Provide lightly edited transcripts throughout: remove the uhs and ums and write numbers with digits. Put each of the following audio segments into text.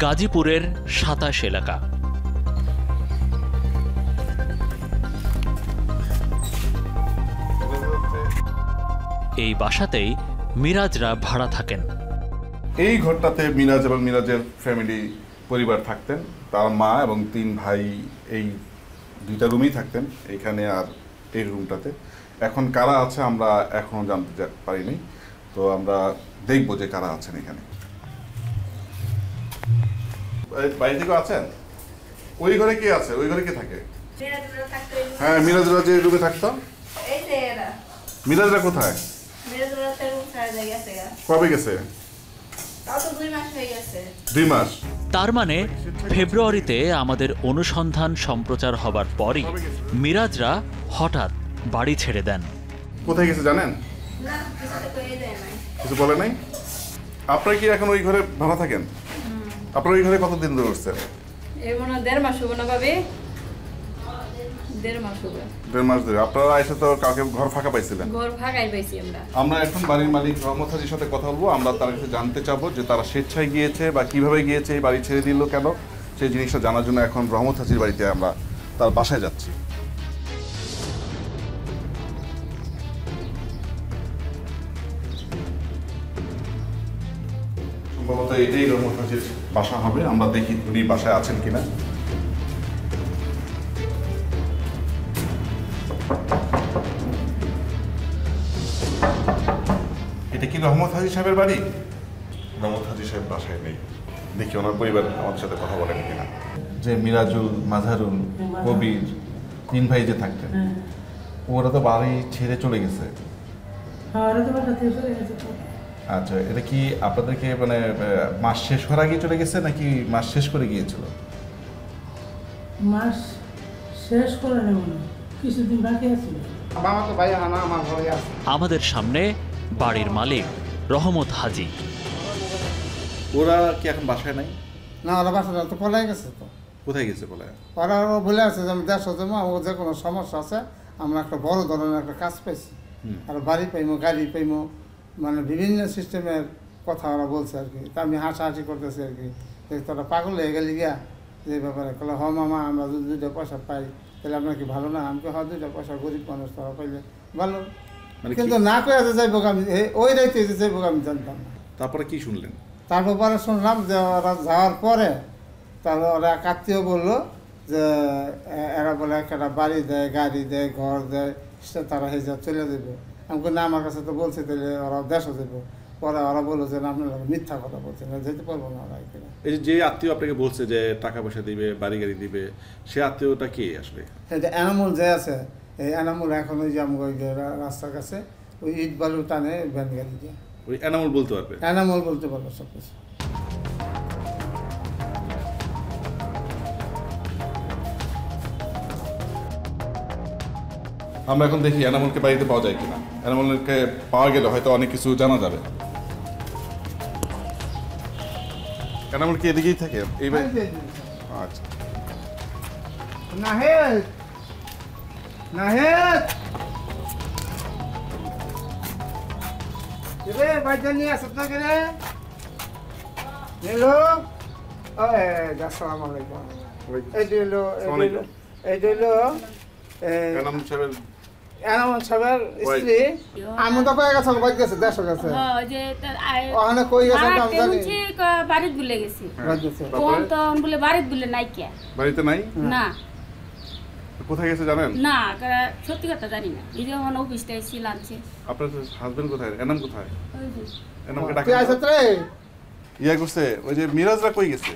গাজীপুরের ২৭ এলাকা। এই বাসাতেই মিরাজরা ভাড়া থাকেন। এই ঘরটাতে মিরাজ এবং মিরাজের ফ্যামিলি পরিবার থাকতেন। তার মা এবং 3 ভাই এই 2টা রুমেই থাকতেন, এইখানে আর এই রুমটাতে। এখন কারা আছে আমরা এখনো জানতে পারিনি, তো আমরা দেখবো যে কারা আছেন এখানে। বাড়ি থেকে আছেন? ওই ঘরে কে আছে? ওই ঘরে কে থাকে? হ্যাঁ, মিরাজরা যে রুমে থাকতো। মিরাজরা কোথায়? কবে গেছে? 2 মাস। তার মানে ফেব্রুয়ারিতে আমাদের অনুসন্ধান সম্প্রচার হবার পরই মিরাজরা হঠাৎ বাড়ি ছেড়ে দেন। কোথায় গেছে জানেন? কিছু বলে নাই? আপনারা কি এখন ওই ঘরে ভাড়া থাকেন? আপনারা ওই ঘরে কতদিন ধরে উঠছেন? দেড় মাস হবে না ভাবি, 1.5 মাস হবে। 1.5 মাস ধরে। আপনারা এসে তো কাউকে ঘর ফাঁকা পাইছিলেন? ঘর ফাঁকাই পাইছি আমরা। আমরা এখন বাড়ির মালিক রহমত হাজির সাথে কথা বলবো। আমরা তার কাছে জানতে চাবো যে তারা স্বেচ্ছায় গিয়েছে বা কিভাবে গিয়েছে, এই বাড়ি ছেড়ে দিল কেন, সেই জিনিসটা জানার জন্য এখন রহমত হাজির বাড়িতে আমরা তার বাসায় যাচ্ছি। সম্ভবত এটাই রহমত হাজির বাসা হবে। আমরা দেখি উনি বাসায় আছেন কিনা। এটা কি রহমত হাজি সাহেবের বাড়ি? রহমত হাজি সাহেব বাসায় নেই। দেখি ওনার পরিবার আমাদের সাথে কথা বলেন কিনা। যে মিরাজুল, মাঝারুল, কবির 3 ভাই যে থাকতেন, ওরা তো বাড়ি ছেড়ে চলে গেছে। আচ্ছা, এটা কি আপনাদেরকে মানে মাস শেষ হওয়ার আগে চলে গেছে নাকি মাস শেষ করে গিয়েছিল? মাস শেষ করে নেব না, কিছুদিন বাকি আছে। আমাদের সামনে বাড়ির মালিক রহমত হাজি। ওরা কি এখন বাসায় নাই? না, ওরা বাসায় তো পলাই গেছে। তো কোথায় গেছে বলে? ওরা বলে আছে যে আমি দেশ জমা, ও যে কোনো সমস্যা আছে, আমরা একটা বড় ধরনের একটা কাজ পাইছি, আর বাড়ি পাইমো, গাড়ি পাইমো, মানে বিভিন্ন সিস্টেমের কথা ওরা বলছে আর কি। তা আমি হাসাহাসি করতেছি আর কি, তোরা পাগল হয়ে গেলি গিয়া যে ব্যাপারে। বলে হ মামা, আমরা যদি 2টা পয়সা পাই তাহলে আপনার কি ভালো না? আমাকে 2টা পয়সা গরিব মানুষ তারা পাইলে ভালো, কিন্তু না করে আছে যাইব আমি, ওই রাইতে যাইব আমি জানতাম না। তারপরে কি শুনলেন? তারপর পরে শুনলাম যে ওরা যাওয়ার পরে তারপর ওরা এক আত্মীয় বললো যে এরা বলে একটা বাড়ি দেয়, গাড়ি দেয়, ঘর দেয়, সে তারা হেজা চলে যাবে। আমাকে না, আমার কাছে তো বলছে তাহলে ওরা দেশও যাবে। পরে ওরা বললো যে আপনারা মিথ্যা কথা বলছেন, যেতে পারবো না ওরা এখানে। এই যে আত্মীয় আপনাকে বলছে যে টাকা পয়সা দিবে, বাড়ি গাড়ি দিবে, সে আত্মীয়টা কি আসলে? এটা এনামুল যে আছে, এই এনামুল এখন ওই যে আমাকে রাস্তার কাছে ওই ইট বালু টানে ভ্যান গাড়ি দিয়ে। ওই এনামুল বলতে পারবে? এনামুল বলতে পারবো সব কিছু। আমরা এখন দেখি এনামুলকে বাড়িতে পাওয়া যায় কিনা। এনামুলকে পাওয়া গেলে হয়তো অনেক কিছু জানা যাবে। এনামুল কি এদিকেই থাকে এই বাড়ি? আচ্ছা, নাহেদ, নাহেদ, রে বাইরে নিয়ে আসত না কেন? হ্যালো, আসসালামু আলাইকুম। এই দিলো, এই দিলো এনামুল সাহেবের এনামুল সাহেবের স্ত্রী। আমি তো কয়ে গেছে, বাইরে গেছে, দেশ গেছে। ওখানে কই গেছে আমি জানি। বাড়িতে ভুলে গেছি। তারপরে তো বলে বাড়িতে ভুলে নাই কে? বাড়িতে নাই? না। কোথায় গেছে জানেন? না, সত্যি কথা জানি না। এই যে আমার অফিসটা এসে লাঞ্চে। আপনার হাজবেন্ড কোথায়? এনাম কোথায়? এনামকে তুই ডাকা আসত রে? ইয়া করছে। ওই যে মিরাজরা কই গেছে?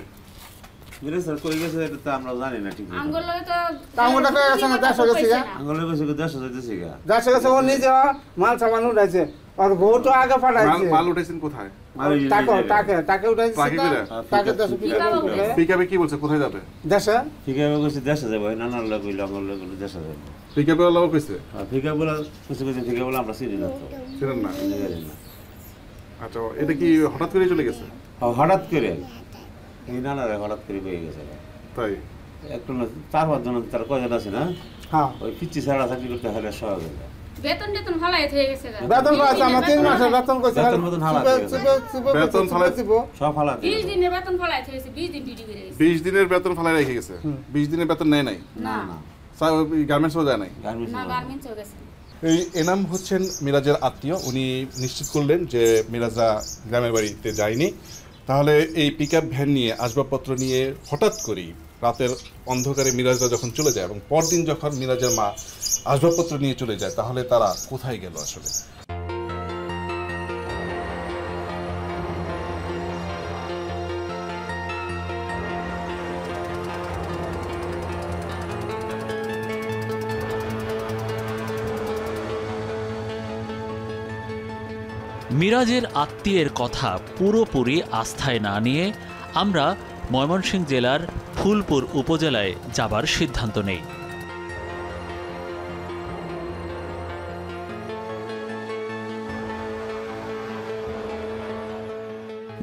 মিরাজ স্যার কই গেছে এটা তো আমরা জানি না ঠিক মতো। আঙ্গুল লাগে তো কামটা কয়ে গেছে না, দেশ গেছে গা। আঙ্গুলে কইছে কি 10 যাইতেছে গা। দেশ গেছে, ও নিজে মাল সামান উঠাইছে, আর বউ তো আগে পাঠাইছে। মাল উঠাইছেন কোথায়? টাকা উঠাইছে, টাকা দেশে পিকআপে কি বলছে কোথায় যাবে? দেশে ফিকাবে কইছে 10 যাবে, নানার লাগে কইলো আঙ্গুল লাগে 10 যাবে। পিকআপে ওলা কইছে? আর ফিকা বলা কইছে ফিকা বলা আমরা চিনি না তো। ছিলেন না? জানি না। আচ্ছা, এটা কি হঠাৎ করে চলে গেছে? হঠাৎ করে এই নানারে হঠাৎ করে পেয়ে গেছে। তাই একটু না 4-5 জন তার কয়জন আছে না? হ্যাঁ, ওই পিচ্ছি ছাড়া চাকরি করতে হলে সহজ হয়ে যায়। বেতন টেতন ভালাই হয়ে গেছে গা। বেতন পাইছে আমার 3 মাসের বেতন কইছে বেতন মতন হালাত হয়ে গেছে। বেতন ফালাই সব হালাত 20 দিনের বেতন ভালাই হয়ে গেছে, 20 দিন ডিউটি করে গেছে। 20 দিনের বেতন ফালাই রেখে গেছে। 20 দিনের বেতন নেয় নাই, না গার্মেন্টসও যায় নাই। না গার্মেন্টসও গেছে। এই এনাম হচ্ছেন মিরাজের আত্মীয়। উনি নিশ্চিত করলেন যে মিরাজা গ্রামের বাড়িতে যায়নি। তাহলে এই পিকআপ ভ্যান নিয়ে আসবাবপত্র নিয়ে হঠাৎ করেই রাতের অন্ধকারে মিরাজরা যখন চলে যায় এবং পরদিন যখন মিরাজের মা আসবাবপত্র নিয়ে চলে যায়, তাহলে তারা কোথায় গেল আসলে? মিরাজের আত্মীয়ের কথা পুরোপুরি আস্থায় না নিয়ে আমরা ময়মনসিংহ জেলার ফুলপুর উপজেলায় যাবার সিদ্ধান্ত নেই।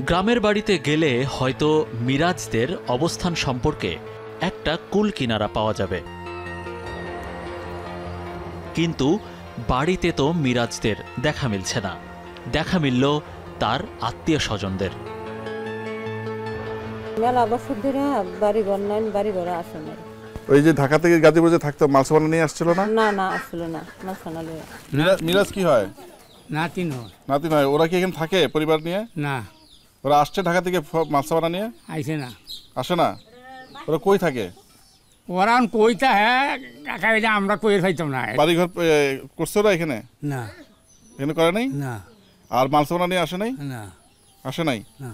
গ্রামের বাড়িতে গেলে হয়তো মিরাজদের অবস্থান সম্পর্কে একটা কুল কিনারা পাওয়া যাবে, কিন্তু বাড়িতে তো মিরাজদের দেখা মিলছে না। দেখা মিলল তার আত্মীয় স্বজনদের। মেলা বছর ধরে বাড়ি ঘর নাই, বাড়ি ঘর আসে নাই। ওই যে ঢাকা থেকে গাজীপুরে যে থাকতো, মালসাবানা নিয়ে আসছিল না? না না আসলো না, মাসানা লয়ে। মিরাজ কি হয়? নাতি নয়। নাতি নয়। ওরা কি এখানে থাকে পরিবার নিয়ে? না ওরা আসছে ঢাকা থেকে মালসাবানা নিয়ে? আইসে না। আসে না? ওরা কই থাকে? ওরা কইতা হ্যাঁ কাকা, এটা আমরা কই পাইতাম না। বাড়িঘর করছে ওরা এখানে? না এখানে করে নাই? না আর মালসাবানা নিয়ে আসে নাই? না আসে নাই? না।